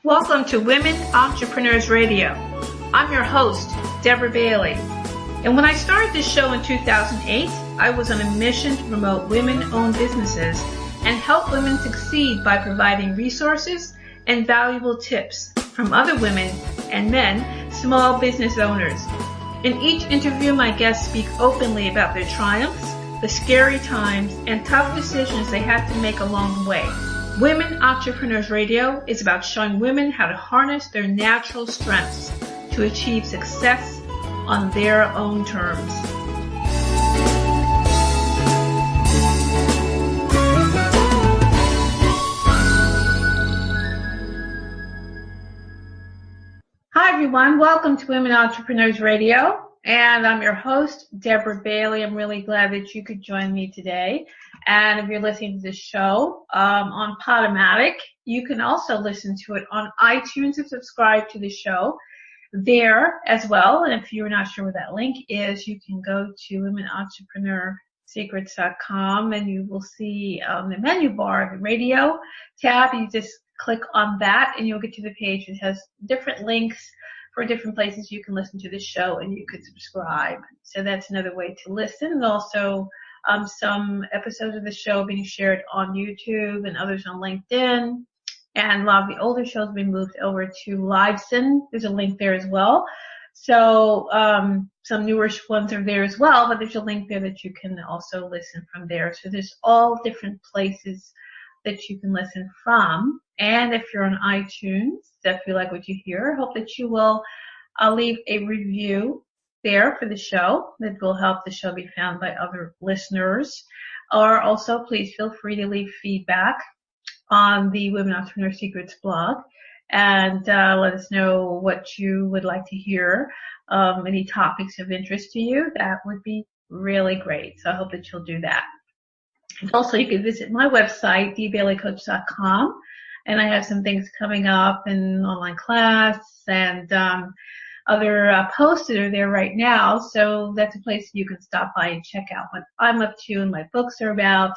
Welcome to Women Entrepreneurs Radio. I'm your host, Aprille Reed. And when I started this show in 2008, I was on a mission to promote women-owned businesses and help women succeed by providing resources and valuable tips from other women and men, small business owners. In each interview, my guests speak openly about their triumphs, the scary times, and tough decisions they had to make along the way. Women Entrepreneurs Radio is about showing women how to harness their natural strengths to achieve success on their own terms. Hi everyone, welcome to Women Entrepreneurs Radio, and I'm your host, Aprille Reed. I'm really glad that you could join me today. And if you're listening to this show on Podomatic, you can also listen to it on iTunes and subscribe to the show there as well. And if you're not sure where that link is, you can go to womenentrepreneursecrets.com and you will see the menu bar, the radio tab. You just click on that and you'll get to the page. It has different links for different places you can listen to the show and you could subscribe. So that's another way to listen. And also some episodes of the show being shared on YouTube and others on LinkedIn. And a lot of the older shows have been moved over to Libsyn. There's a link there as well. So some newer ones are there as well, but there's a link there that you can also listen from there. So there's all different places that you can listen from. And if you're on iTunes, if you like what you hear, I hope that you will leave a review there for the show. That will help the show be found by other listeners. Or also, please feel free to leave feedback on the Women Entrepreneur Secrets blog and let us know what you would like to hear, any topics of interest to you. That would be really great. So I hope that you'll do that. And also, you can visit my website, thebaileycoach.com, and I have some things coming up in online class and other posts that are there right now. So that's a place you can stop by and check out what I'm up to and my books are about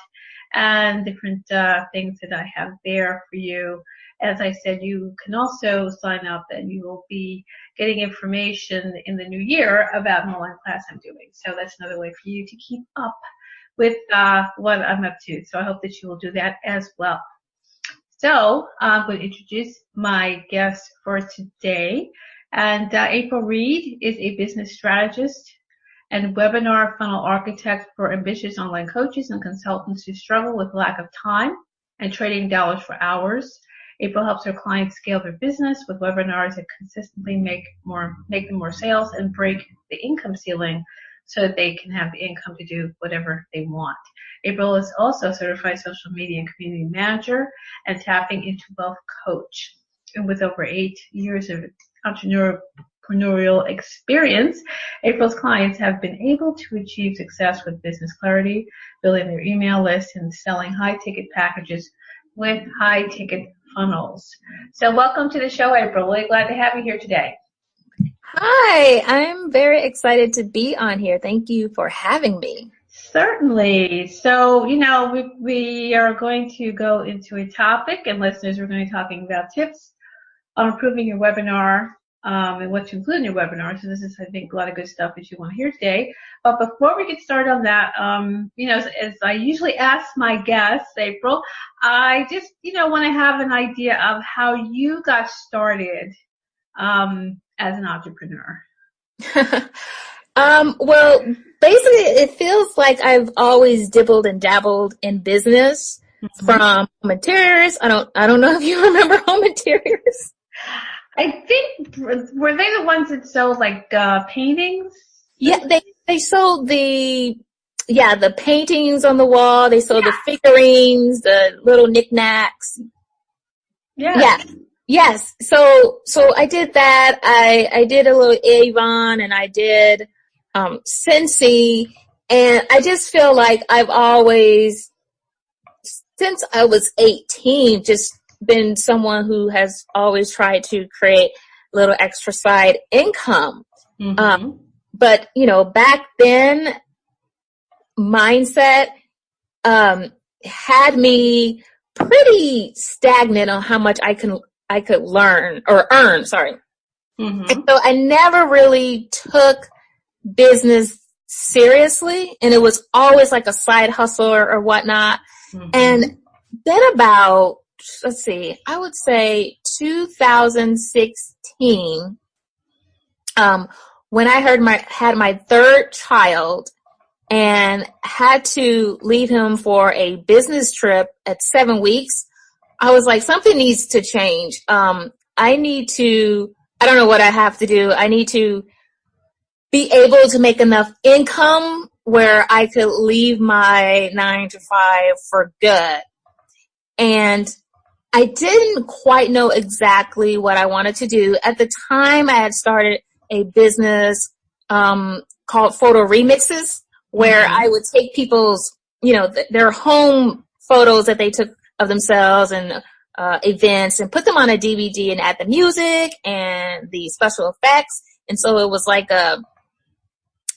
and different things that I have there for you. As I said, you can also sign up and you will be getting information in the new year about an online class I'm doing. So that's another way for you to keep up with what I'm up to. So I hope that you will do that as well. So I'm going to introduce my guest for today. And Aprille Reed is a business strategist and webinar funnel architect for ambitious online coaches and consultants who struggle with lack of time and trading dollars for hours. Aprille helps her clients scale their business with webinars that consistently make them more sales and break the income ceiling so that they can have the income to do whatever they want. Aprille is also a certified social media and community manager and tapping into wealth coach. And with over 8 years of entrepreneurial experience, Aprille's clients have been able to achieve success with business clarity, building their email list, and selling high-ticket packages with high-ticket funnels. So welcome to the show, Aprille. Really glad to have you here today. Hi, I'm very excited to be on here. Thank you for having me. Certainly. So, we are going to go into a topic, and listeners, we're going to be talking about tips on improving your webinar and what to include in your webinar. So this is, I think, a lot of good stuff that you want to hear today. But before we get started on that, as I usually ask my guests, Aprille, I just, want to have an idea of how you got started as an entrepreneur. Well, basically, it feels like I've always dibbled and dabbled in business from home interiors. I don't know if you remember home interiors. I think, were they the ones that sold like paintings? Yeah, they sold the paintings on the wall. They sold the figurines, the little knickknacks. Yeah. Yes. So I did that. I did a little Avon and I did Scentsy, and I just feel like I've always, since I was 18, just been someone who has always tried to create a little extra side income. But, back then, mindset had me pretty stagnant on how much I I could learn or earn, sorry. Mm-hmm. And so I never really took business seriously, and it was always like a side hustle or whatnot. Mm-hmm. And then about, let's see, I would say 2016, when I had my third child and had to leave him for a business trip at 7 weeks, I was like, something needs to change. I don't know what I have to do. I need to be able to make enough income where I could leave my 9 to 5 for good. And I didn't quite know exactly what I wanted to do. At the time, I had started a business called Photo Remixes, where Mm-hmm. I would take people's, their home photos that they took of themselves and events and put them on a DVD and add the music and the special effects. And so it was like a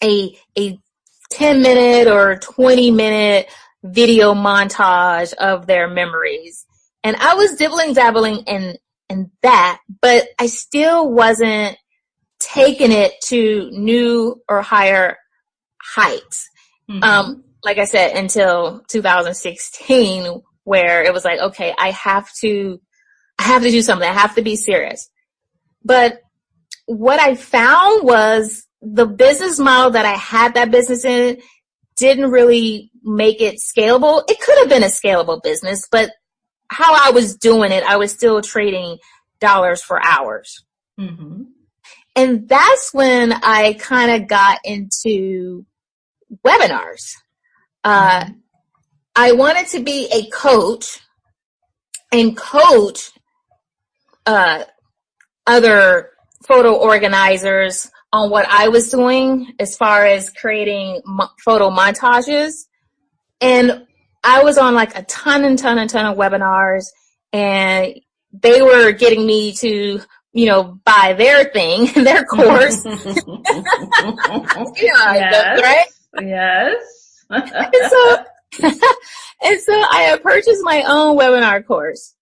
10-minute or 20-minute video montage of their memories. And I was dabbling in that, but I still wasn't taking it to new or higher heights. Mm-hmm. Like I said, until 2016, where it was like, okay, I have to do something. I have to be serious. But what I found was the business model that I had that business in didn't really make it scalable. It could have been a scalable business, but how I was doing it, I was still trading dollars for hours. Mm-hmm. And that's when I kind of got into webinars. I wanted to be a coach and coach other photo organizers on what I was doing as far as creating photo montages. And I was on like a ton of webinars, and they were getting me to, buy their thing, their course. Yes. Right? Yes. And so I had purchased my own webinar course,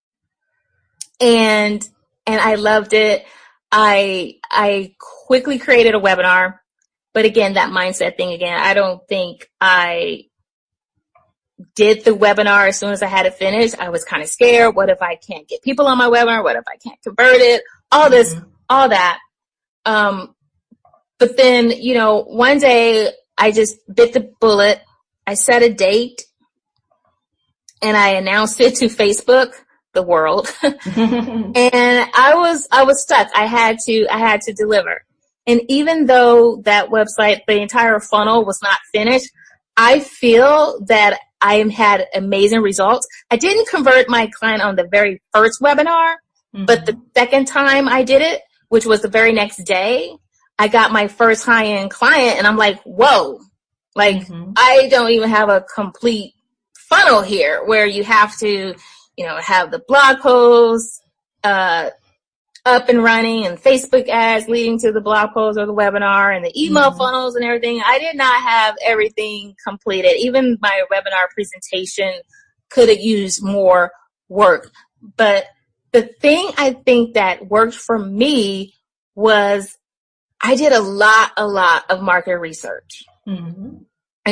and I loved it. I quickly created a webinar, but again, that mindset thing again, I don't think I did the webinar as soon as I had it finished. I was kind of scared. What if I can't get people on my webinar? What if I can't convert it? All this, all that. But then, one day I just bit the bullet. I set a date and I announced it to Facebook, the world. And I was stuck. I had to deliver. And even though that website, the entire funnel was not finished, I feel that I had amazing results. I didn't convert my client on the very first webinar, but the second time I did it, which was the very next day, I got my first high-end client, and I'm like, whoa, I don't even have a complete funnel here where you have to, have the blog posts up and running and Facebook ads leading to the blog post or the webinar and the email funnels and everything. I did not have everything completed. Even my webinar presentation could have used more work. But the thing I think that worked for me was I did a lot of market research. And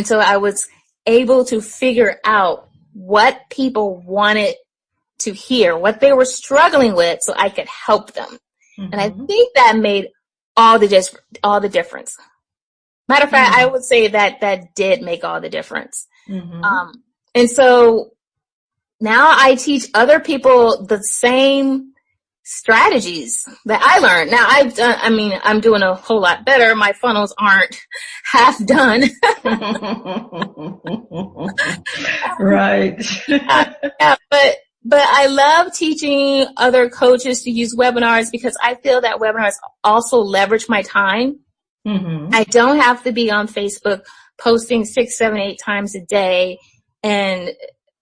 so I was able to figure out what people wanted to hear, what they were struggling with, so I could help them. And I think that made all the difference. Matter of fact, I would say that did make all the difference. And so now I teach other people the same strategies that I learned. Now I'm doing a whole lot better. My funnels aren't half done. Right. But I love teaching other coaches to use webinars because I feel that webinars also leverage my time. I don't have to be on Facebook posting 6, 7, 8 times a day and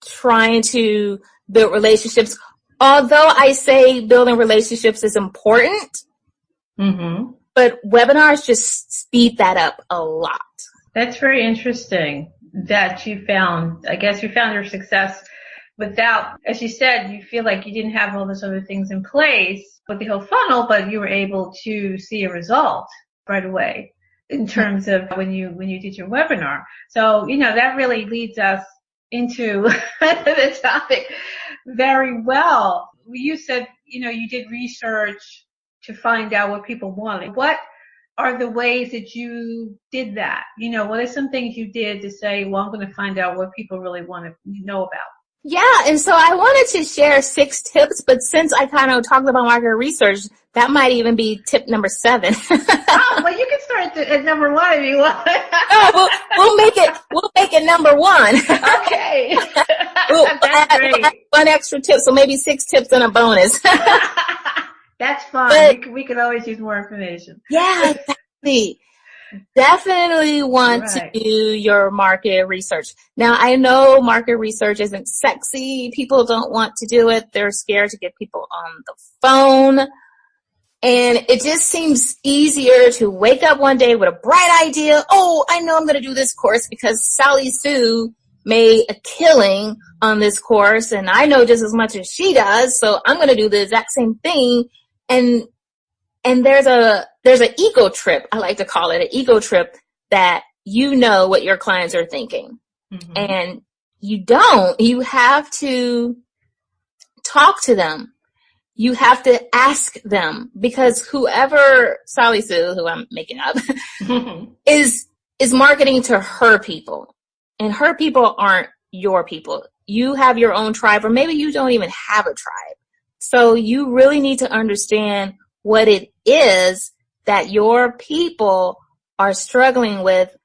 trying to build relationships. Although I say building relationships is important, but webinars just speed that up a lot. That's very interesting that you found, I guess you found your success without, as you said, you feel like you didn't have all those other things in place with the whole funnel, but you were able to see a result right away in terms of when you did your webinar. So, that really leads us into the topic very well. You said, you did research to find out what people wanted. What are the ways that you did that? What are some things you did to say, well, I'm going to find out what people really want to know about? Yeah, and so I wanted to share 6 tips, but since I kind of talked about market research, that might even be tip number 7. Oh, well, you can start at number 1 if you want. No, we'll make it number 1. Okay. We'll add 1 extra tip, so maybe 6 tips and a bonus. That's fine. But we could always use more information. Yeah, exactly. Definitely want to do your market research. Now, I know market research isn't sexy. People don't want to do it. They're scared to get people on the phone. And it just seems easier to wake up one day with a bright idea. Oh, I know I'm going to do this course because Sally Sue made a killing on this course, and I know just as much as she does, so I'm going to do the exact same thing. And there's an ego trip, I like to call it, an ego trip, that what your clients are thinking. Mm-hmm. And you have to talk to them. You have to ask them, because whoever, Sally Sue, who I'm making up, is marketing to her people. And her people aren't your people. You have your own tribe, or maybe you don't even have a tribe. So you really need to understand what it is that your people are struggling with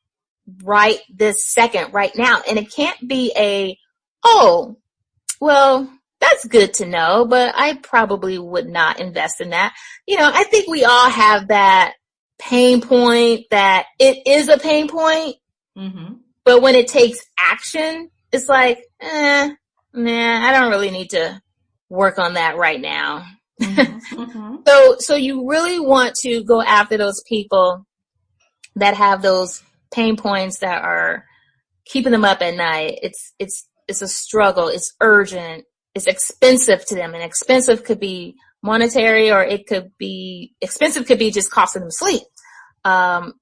right this second, right now. And it can't be that's good to know, but I probably would not invest in that. I think we all have that pain point, that it is a pain point, mm-hmm. But when it takes action, it's like, I don't really need to work on that right now. Mm-hmm. So you really want to go after those people that have those pain points that are keeping them up at night. It's a struggle. It's urgent. It's expensive to them, and expensive could be monetary, or expensive could be just costing them sleep. And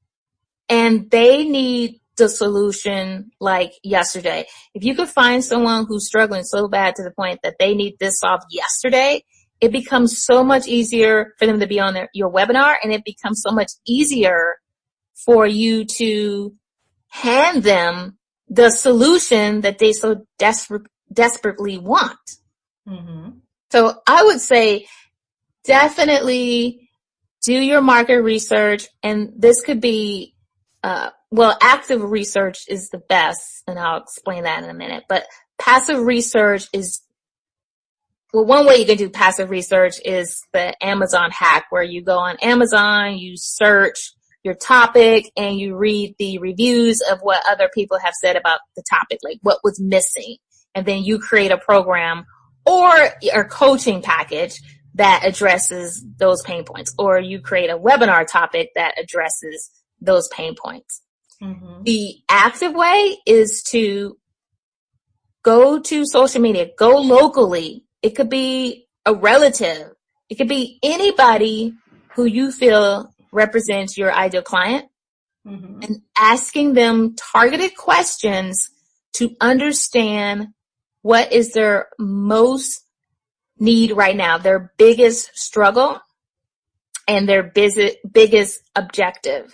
they need the solution like yesterday. If you could find someone who's struggling so bad to the point that they need this solved yesterday, it becomes so much easier for them to be on your webinar, and it becomes so much easier for you to hand them the solution that they so desperately want. Mm-hmm. So I would say definitely do your market research, and this could be, active research is the best, and I'll explain that in a minute, but passive research is, one way you can do passive research is the Amazon hack, where you go on Amazon, you search your topic, and you read the reviews of what other people have said about the topic, like what was missing. And then you create a program or a coaching package that addresses those pain points, or you create a webinar topic that addresses those pain points. Mm-hmm. The active way is to go to social media, go locally. It could be a relative. It could be anybody who you feel represents your ideal client, mm-hmm. and asking them targeted questions to understand what is their most need right now, their biggest struggle, and their biggest objective.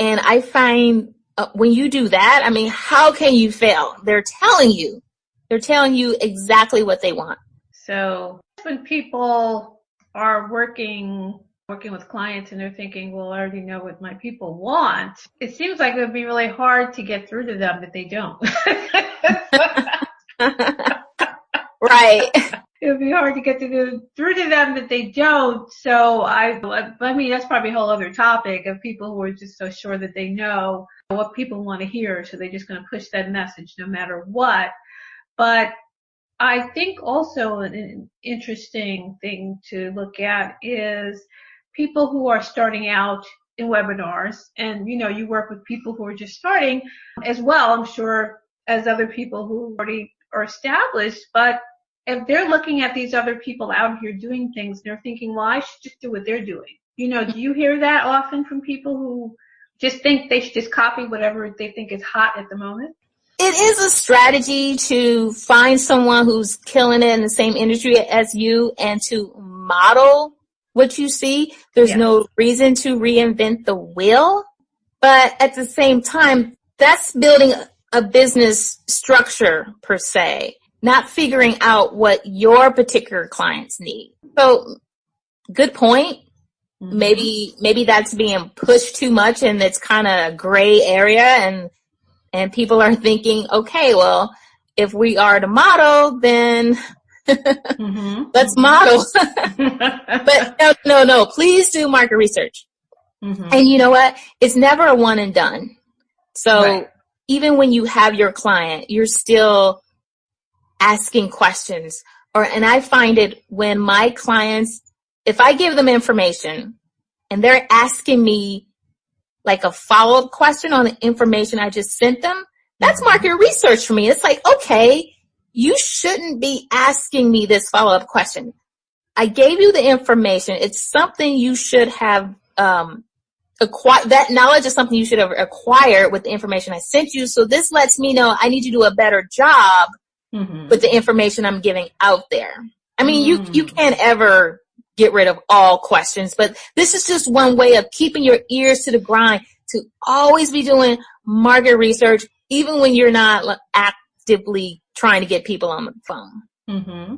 And I find when you do that, how can you fail? They're telling you exactly what they want. So when people are working with clients and they're thinking, well, I already know what my people want, it seems like it would be really hard to get through to them that they don't. Right. It would be hard to get through to them that they don't. So that's probably a whole other topic of people who are just so sure that they know what people want to hear. So they're just going to push that message no matter what. But I think also an interesting thing to look at is people who are starting out in webinars, and you work with people who are just starting as well, I'm sure, as other people who already or established, but if they're looking at these other people out here doing things, they're thinking, well, I should just do what they're doing. You know, do you hear that often from people who just think they should just copy whatever they think is hot at the moment? It is a strategy to find someone who's killing it in the same industry as you and to model what you see. There's no reason to reinvent the wheel, but at the same time, that's building a business structure per se, not figuring out what your particular clients need. So, good point. Mm-hmm. Maybe that's being pushed too much and it's kind of a gray area and people are thinking, okay, well, if we are the model, then let's model. But no, please do market research. Mm-hmm. And you know what? It's never a one and done. So even when you have your client, you're still asking questions. And I find it when my clients, if I give them information and they're asking me like a follow-up question on the information I just sent them, that's market research for me. It's like, okay, you shouldn't be asking me this follow-up question. I gave you the information. It's something you should have acquired. That knowledge is something you should have acquired with the information I sent you. So this lets me know I need to do a better job with the information I'm giving out there. I mean, you can't ever get rid of all questions, but this is just one way of keeping your ears to the grind to always be doing market research, even when you're not actively trying to get people on the phone. Mm-hmm.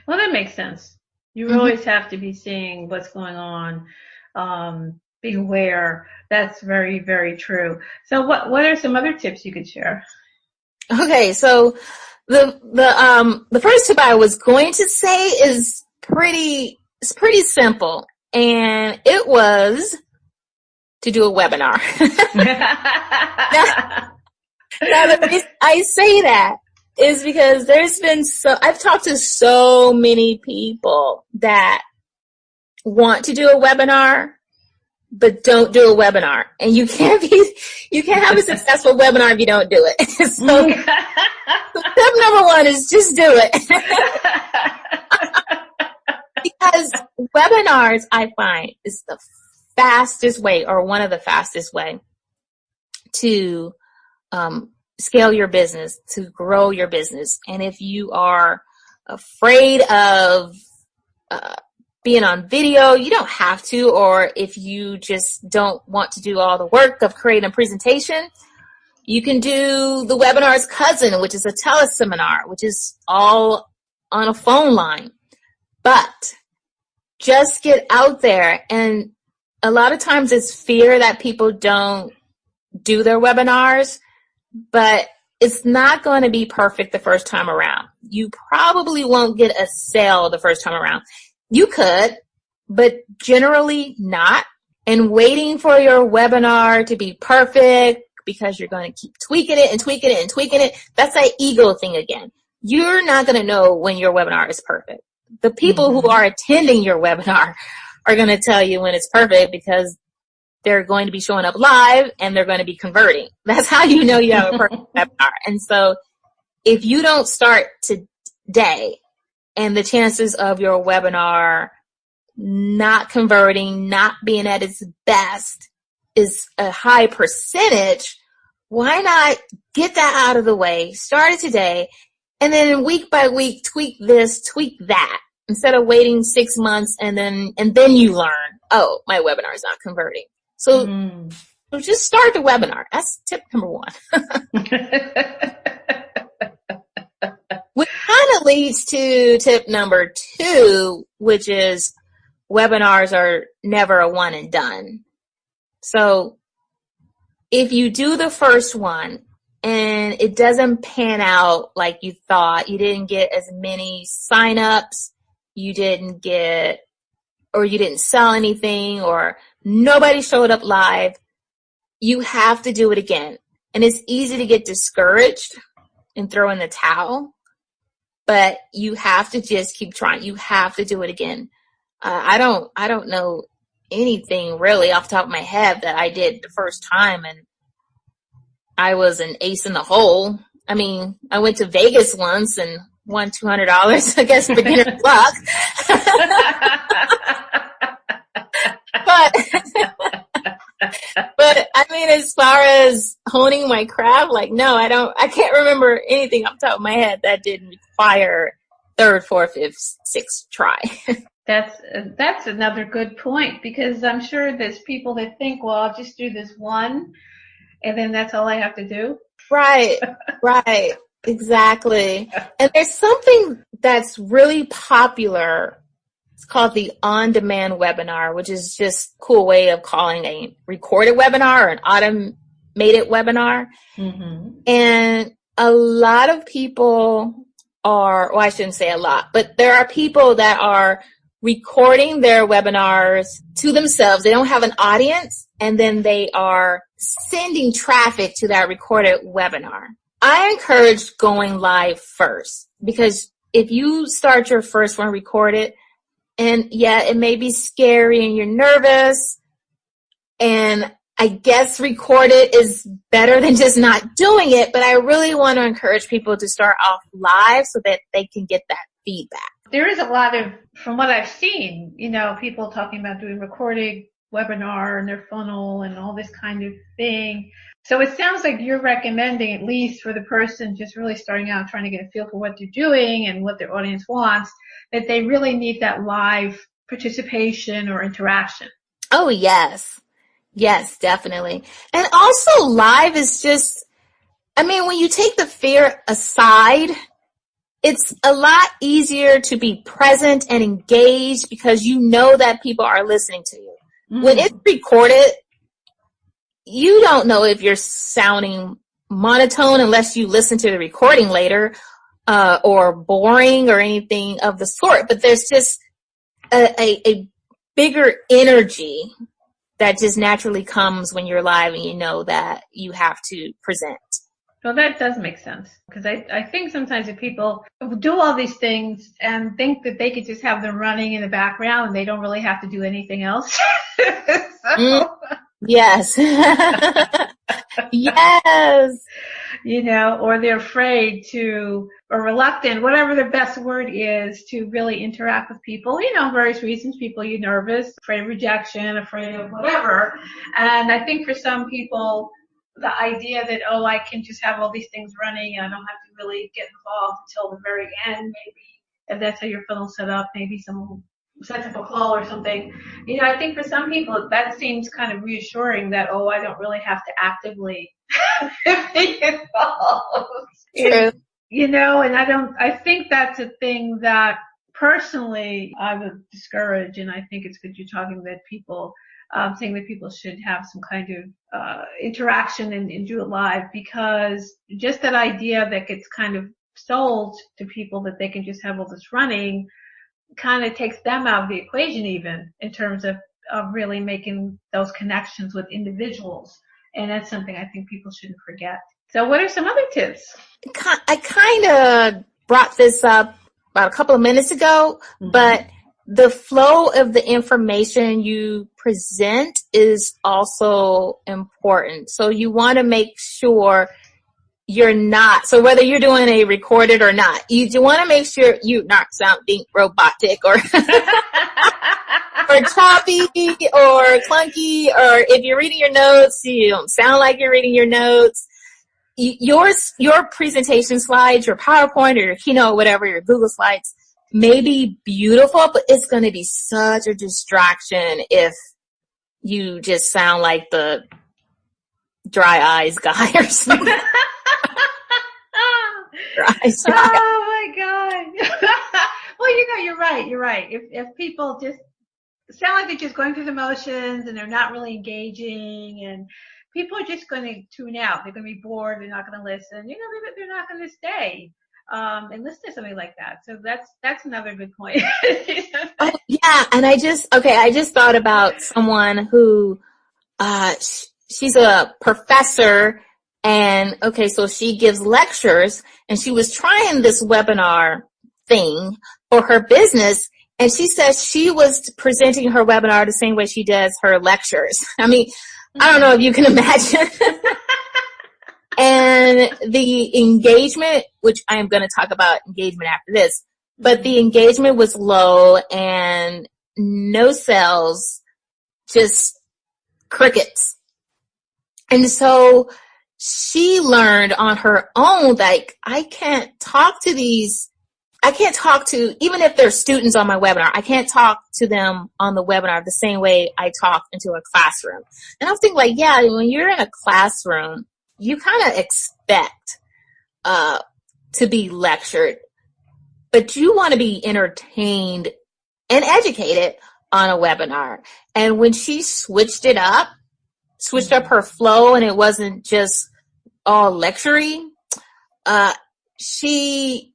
Well, that makes sense. You always have to be seeing what's going on, be aware. That's very, very true. So what are some other tips you could share? Okay, so the first tip I was going to say is pretty simple, and it was to do a webinar. Now the reason I say that is because I've talked to so many people that want to do a webinar, but don't do a webinar. And you can't have a successful webinar if you don't do it. So step number one is just do it. Because webinars, I find, is the fastest way, or one of the fastest way to scale your business, to grow your business. And if you are afraid of being on video, you don't have to, or if you just don't want to do all the work of creating a presentation, you can do the webinar's cousin, which is a teleseminar, which is all on a phone line. But just get out there. And a lot of times it's fear that people don't do their webinars, but it's not going to be perfect the first time around. You probably won't get a sale the first time around. You could, but generally not. And waiting for your webinar to be perfect because you're going to keep tweaking it and tweaking it and tweaking it, that's that ego thing again. You're not going to know when your webinar is perfect. The people who are attending your webinar are going to tell you when it's perfect because they're going to be showing up live and they're going to be converting. That's how you know you have a perfect webinar. And so if you don't start today, and the chances of your webinar not converting, not being at its best is a high percentage, why not get that out of the way, start it today, and then week by week, tweak this, tweak that, instead of waiting 6 months and then you learn, oh, my webinar is not converting. So just start the webinar. That's tip number one. Which kind of leads to tip number 2, which is webinars are never a one and done. So if you do the first one and it doesn't pan out like you thought, you didn't get as many signups, you didn't sell anything, or nobody showed up live, you have to do it again. And it's easy to get discouraged and throw in the towel. But you have to just keep trying. You have to do it again. I don't know anything really off the top of my head that I did the first time and I was an ace in the hole. I mean, I went to Vegas once and won $200, I guess, beginner's luck. But I mean, as far as honing my craft, like, no, I can't remember anything off the top of my head that didn't require third, fourth, fifth, sixth try. That's another good point, because I'm sure there's people that think, well, I'll just do this one and then that's all I have to do. Right. Exactly. And there's something that's really popular. It's called the on-demand webinar, which is just a cool way of calling a recorded webinar or an automated webinar. Mm-hmm. And a lot of people well, I shouldn't say a lot, but there are people that are recording their webinars to themselves. They don't have an audience, and then they are sending traffic to that recorded webinar. I encourage going live first, because if you start your first one recorded, and yeah, it may be scary and you're nervous, and I guess recorded is better than just not doing it, but I really want to encourage people to start off live so that they can get that feedback. There is a lot of, from what I've seen, people talking about doing recorded webinar and their funnel and all this kind of thing. So it sounds like you're recommending, at least for the person just really starting out, trying to get a feel for what they're doing and what their audience wants, that they really need that live participation or interaction. Oh, yes. Yes, definitely. And also live is just, when you take the fear aside, it's a lot easier to be present and engaged because you know that people are listening to you. Mm-hmm. When it's recorded, you don't know if you're sounding monotone unless you listen to the recording later, or boring or anything of the sort. But there's just a bigger energy that just naturally comes when you're live and you know that you have to present. Well, that does make sense, because I think sometimes if people do all these things and think that they could just have them running in the background and they don't really have to do anything else. Yes. Yes. Or they're afraid to, or reluctant, whatever the best word is, to really interact with people, various reasons. People are nervous, afraid of rejection, afraid of whatever. And I think for some people, the idea that, I can just have all these things running and I don't have to really get involved until the very end, maybe, if that's how your funnel's set up, maybe someone sets up a call or something. I think for some people that seems kind of reassuring that, I don't really have to actively be involved. True. And I think that's a thing that personally I would discourage, and I think it's good you're talking that people, saying that people should have some kind of interaction and do it live, because just that idea that gets kind of sold to people that they can just have all this running kind of takes them out of the equation, even in terms of really making those connections with individuals. And that's something I think people shouldn't forget. So what are some other tips? I kind of brought this up about a couple of minutes ago, mm-hmm. but the flow of the information you present is also important. So you want to make sure you're not, so whether you're doing a recorded or not, you do want to make sure you're not sounding robotic or or choppy or clunky, or if you're reading your notes, you don't sound like you're reading your notes. Your presentation slides, your PowerPoint or your Keynote, whatever, your Google Slides, may be beautiful, but it's going to be such a distraction if you just sound like the dry eyes guy or something. Oh my God. Well, you're right. If people just sound like they're just going through the motions and they're not really engaging, and people are just going to tune out. They're going to be bored. They're not going to listen. They're not going to stay and listen to something like that. So that's another good point. Oh, yeah, and I just thought about someone who she's a professor, and so she gives lectures, and she was trying this webinar thing for her business, and she says she was presenting her webinar the same way she does her lectures. I don't know if you can imagine. And the engagement, which I am going to talk about engagement after this, but the engagement was low and no sales, just crickets. And so she learned on her own, like, I can't talk to, even if they're students on my webinar, I can't talk to them on the webinar the same way I talk into a classroom. And I was thinking, like, yeah, when you're in a classroom, you kind of expect to be lectured, but you want to be entertained and educated on a webinar. And when she switched up her flow, and it wasn't just all lecturing, she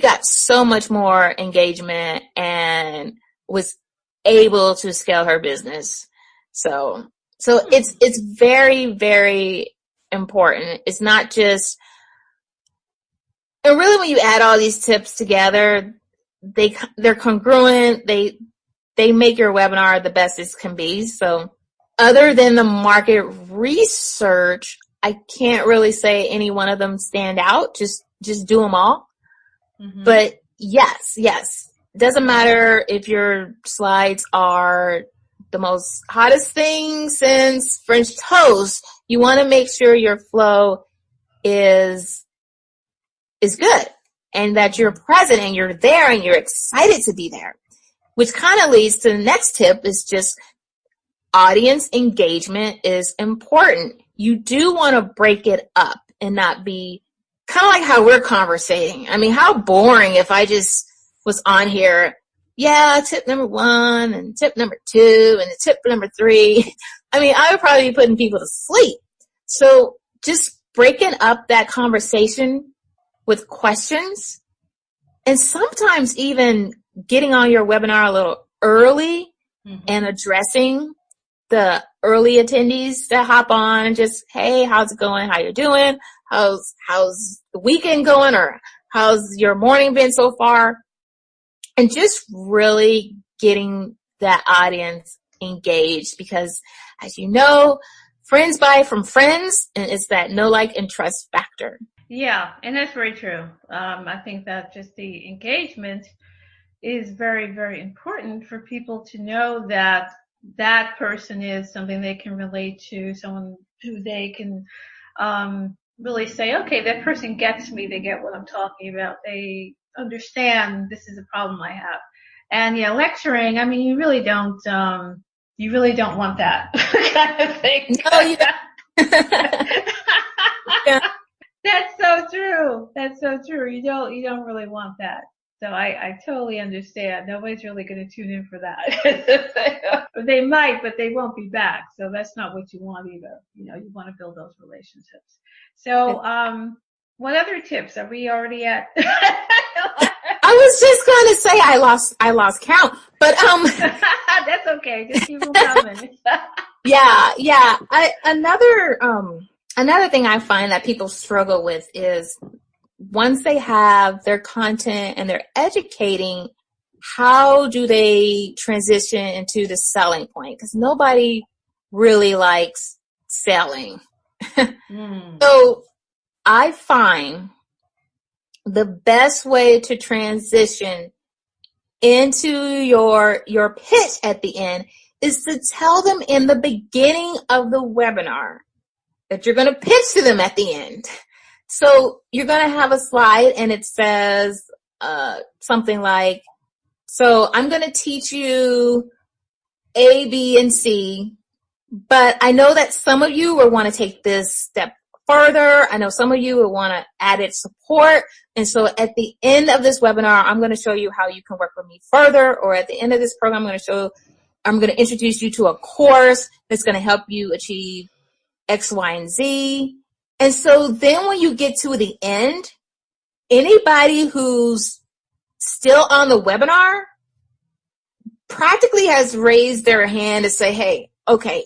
got so much more engagement and was able to scale her business. So it's very, very important. It's not just, and really when you add all these tips together, they're congruent. They make your webinar the best it can be. So other than the market research, I can't really say any one of them stand out. Just do them all. Mm-hmm. But yes. Doesn't matter if your slides are the most hottest thing since French toast. You want to make sure your flow is good and that you're present and you're there and you're excited to be there, which kind of leads to the next tip is just audience engagement is important. You do want to break it up and not be kind of like how we're conversating. I mean, how boring if I just was on here. Yeah, tip number 1 and tip number 2 and tip number 3. I mean, I would probably be putting people to sleep. So just breaking up that conversation with questions and sometimes even getting on your webinar a little early and addressing the early attendees that hop on and just, hey, how's it going? How you doing? How's the weekend going? Or how's your morning been so far? And just really getting that audience engaged because, as you know, friends buy from friends, and it's that know, like, and trust factor. Yeah, and that's very true. I think that just the engagement is very, very important for people to know that that person is something they can relate to, someone who they can really say, okay, that person gets me, they get what I'm talking about, they understand this is a problem I have. And yeah, lecturing, I mean, you really don't want that kind of thing. No, you don't. Yeah. That's so true. That's so true. You don't really want that. So I totally understand. Nobody's really going to tune in for that. They might, but they won't be back. So that's not what you want either. You know, you want to build those relationships. So, what other tips are we already at? I was just going to say I lost count, but that's okay. Just keep them coming. Yeah. Another thing I find that people struggle with is once they have their content and they're educating, how do they transition into the selling point? Because nobody really likes selling. So I find the best way to transition into your pitch at the end is to tell them in the beginning of the webinar that you're going to pitch to them at the end. So you're going to have a slide and it says something like, so I'm going to teach you A, B, and C, but I know that some of you will want to take this step further. I know some of you will want to added support. And so at the end of this webinar, I'm going to show you how you can work with me further. Or at the end of this program, I'm going to introduce you to a course that's going to help you achieve X, Y, and Z. And so then when you get to the end, anybody who's still on the webinar practically has raised their hand to say, hey, okay,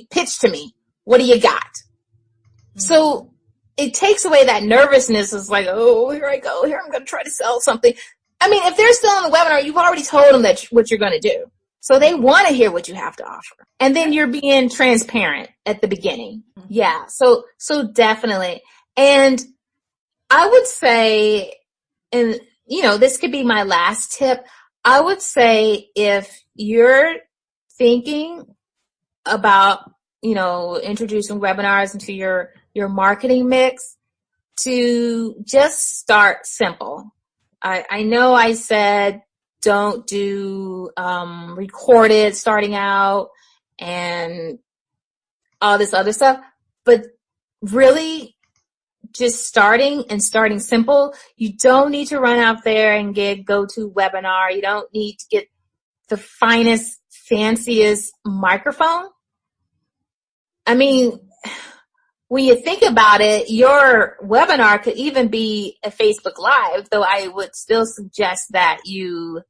pitch to me. What do you got? Mm-hmm. So it takes away that nervousness. It's like, oh, here I go. Here I'm going to try to sell something. I mean, if they're still on the webinar, you've already told them what you're going to do. So they want to hear what you have to offer. And then you're being transparent at the beginning. Yeah. So definitely. And I would say, and this could be my last tip. I would say if you're thinking about, introducing webinars into your marketing mix, to just start simple. I know I said don't do recorded starting out and all this other stuff, but really just starting simple. You don't need to run out there and get GoToWebinar. You don't need to get the finest, fanciest microphone. I mean, when you think about it, your webinar could even be a Facebook Live, though I would still suggest that you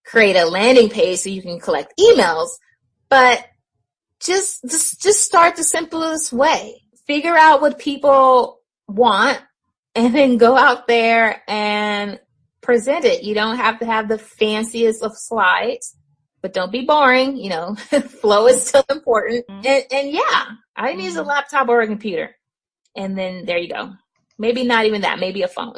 create a landing page so you can collect emails. But just start the simplest way. Figure out what people want and then go out there and present it. You don't have to have the fanciest of slides, but don't be boring. Flow is still important. And yeah, I need a laptop or a computer. And then there you go. Maybe not even that, maybe a phone.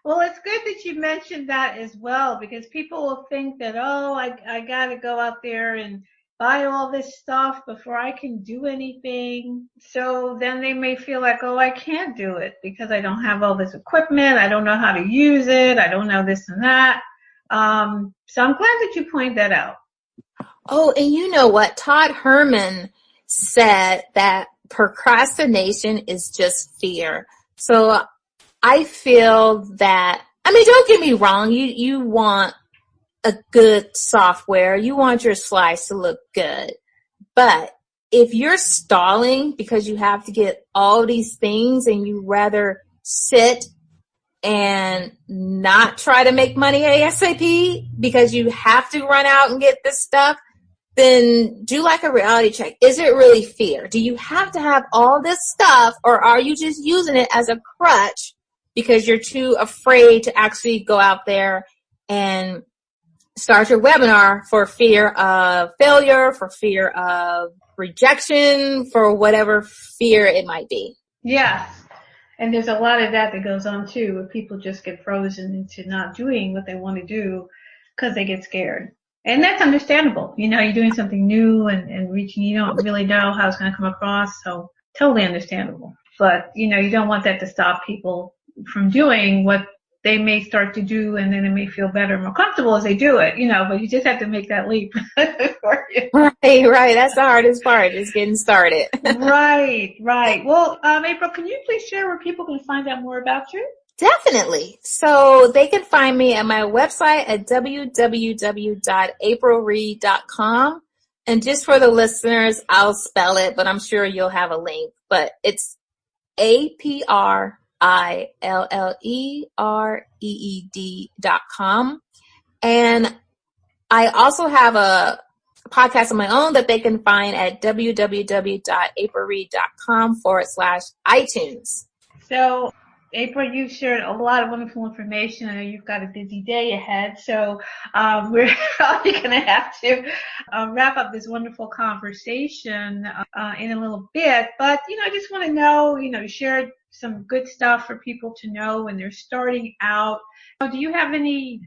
Well, it's good that you mentioned that as well, because people will think that, I got to go out there and buy all this stuff before I can do anything. So then they may feel like, I can't do it because I don't have all this equipment. I don't know how to use it. I don't know this and that. So I'm glad that you pointed that out. Oh, and you know what? Todd Herman said that procrastination is just fear. So I feel that, don't get me wrong. You want a good software. You want your slides to look good. But if you're stalling because you have to get all these things and you rather sit and not try to make money ASAP because you have to run out and get this stuff, then do like a reality check. Is it really fear? Do you have to have all this stuff, or are you just using it as a crutch because you're too afraid to actually go out there and start your webinar for fear of failure, for fear of rejection, for whatever fear it might be? Yes. And there's a lot of that goes on too, where people just get frozen into not doing what they want to do because they get scared. And that's understandable. You're doing something new and reaching, you don't really know how it's going to come across. So totally understandable. But, you don't want that to stop people from doing what they may start to do, and then they may feel better and more comfortable as they do it, but you just have to make that leap. Right. That's the hardest part, is getting started. Right. Well, Aprille, can you please share where people can find out more about you? Definitely. So they can find me at my website at www.aprilreed.com. And just for the listeners, I'll spell it, but I'm sure you'll have a link. But it's APRILLEREED.com. And I also have a podcast of my own that they can find at www.aprilreed.com/iTunes. So, Aprille, you've shared a lot of wonderful information. I know you've got a busy day ahead, so we're probably going to have to wrap up this wonderful conversation in a little bit. But, I just want to know, you shared some good stuff for people to know when they're starting out. Do you have any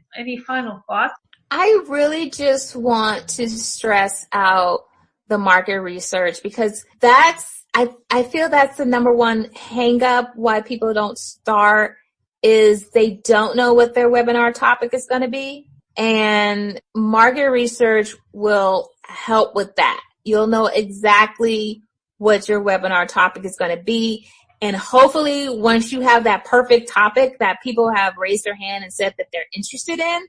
final thoughts? I really just want to stress out the market research, because I feel that's the number one hang up why people don't start, is they don't know what their webinar topic is going to be. And market research will help with that. You'll know exactly what your webinar topic is going to be. And hopefully once you have that perfect topic that people have raised their hand and said that they're interested in,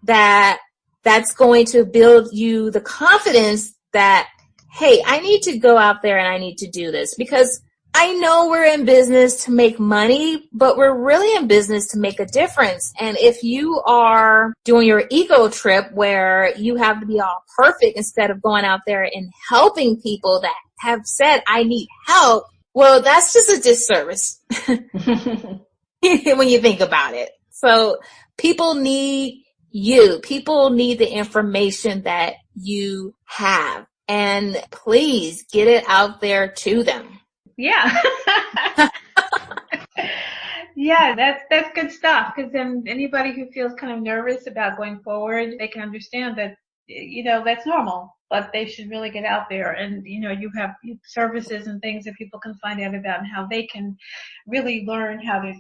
that's going to build you the confidence that, hey, I need to go out there and I need to do this, because I know we're in business to make money, but we're really in business to make a difference. And if you are doing your ego trip where you have to be all perfect instead of going out there and helping people that have said, I need help, well, that's just a disservice when you think about it. So people need you. People need the information that you have. and please get it out there to them. Yeah. Yeah, that's good stuff, because then anybody who feels kind of nervous about going forward, they can understand that, that's normal, but they should really get out there. And, you have services and things that people can find out about and how they can really learn how to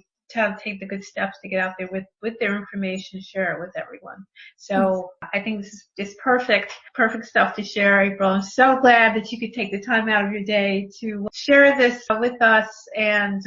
take the good steps to get out there with their information, share it with everyone. So I think this is just perfect stuff to share, Aprille. I'm so glad that you could take the time out of your day to share this with us and,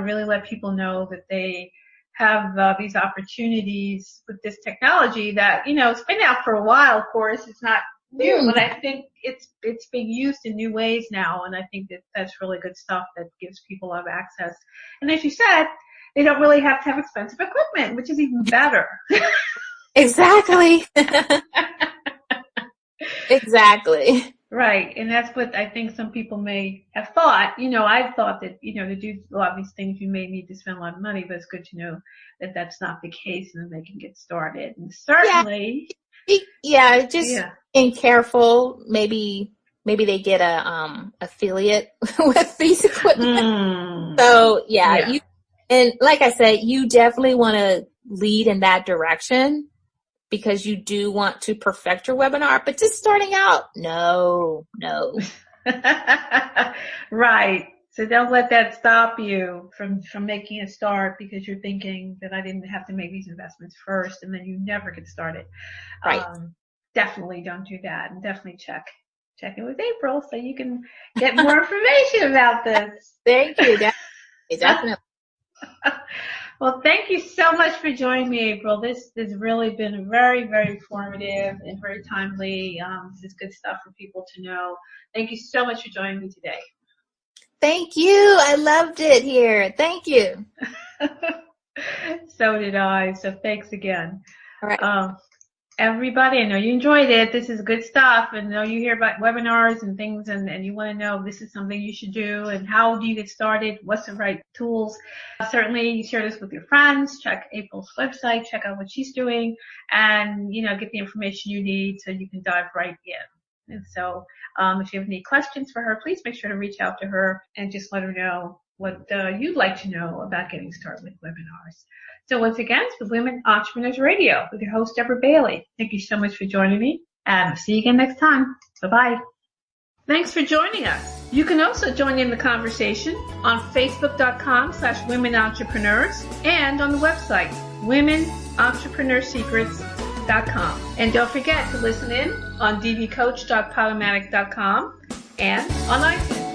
really let people know that they have these opportunities with this technology that, it's been out for a while, of course. It's not new, but I think it's being used in new ways now. And I think that's really good stuff that gives people a lot of access. And as you said, they don't really have to have expensive equipment, which is even better. Exactly. Exactly. Right. And that's what I think some people may have thought. I've thought that, to do a lot of these things, you may need to spend a lot of money, but it's good to know that that's not the case and that they can get started. And certainly. Just being careful. Maybe they get a affiliate with these equipment. So and like I said, you definitely want to lead in that direction, because you do want to perfect your webinar, but just starting out, no. Right. So don't let that stop you from making a start, because you're thinking that I didn't have to make these investments first, and then you never get started. Right. Definitely don't do that, and definitely check in with Aprille so you can get more information about this. Thank you. Definitely. Well, thank you so much for joining me, Aprille. This has really been very, very informative and very timely. This is good stuff for people to know. Thank you so much for joining me today. Thank you. I loved it here. Thank you. So did I. So thanks again. All right. Everybody, I know you enjoyed it. This is good stuff. And I know you hear about webinars and things, and you want to know this is something you should do, and how do you get started? What's the right tools? Certainly share this with your friends. Check Aprille's website. Check out what she's doing, and, get the information you need so you can dive right in. And so if you have any questions for her, please make sure to reach out to her and just let her know what you'd like to know about getting started with webinars. So once again, it's the Women Entrepreneurs Radio with your host, Aprille Bailey. Thank you so much for joining me, and I'll see you again next time. Bye-bye. Thanks for joining us. You can also join in the conversation on Facebook.com/Women Entrepreneurs and on the website, WomenEntrepreneursSecrets.com. And don't forget to listen in on dvcoach.podomatic.com and on iTunes.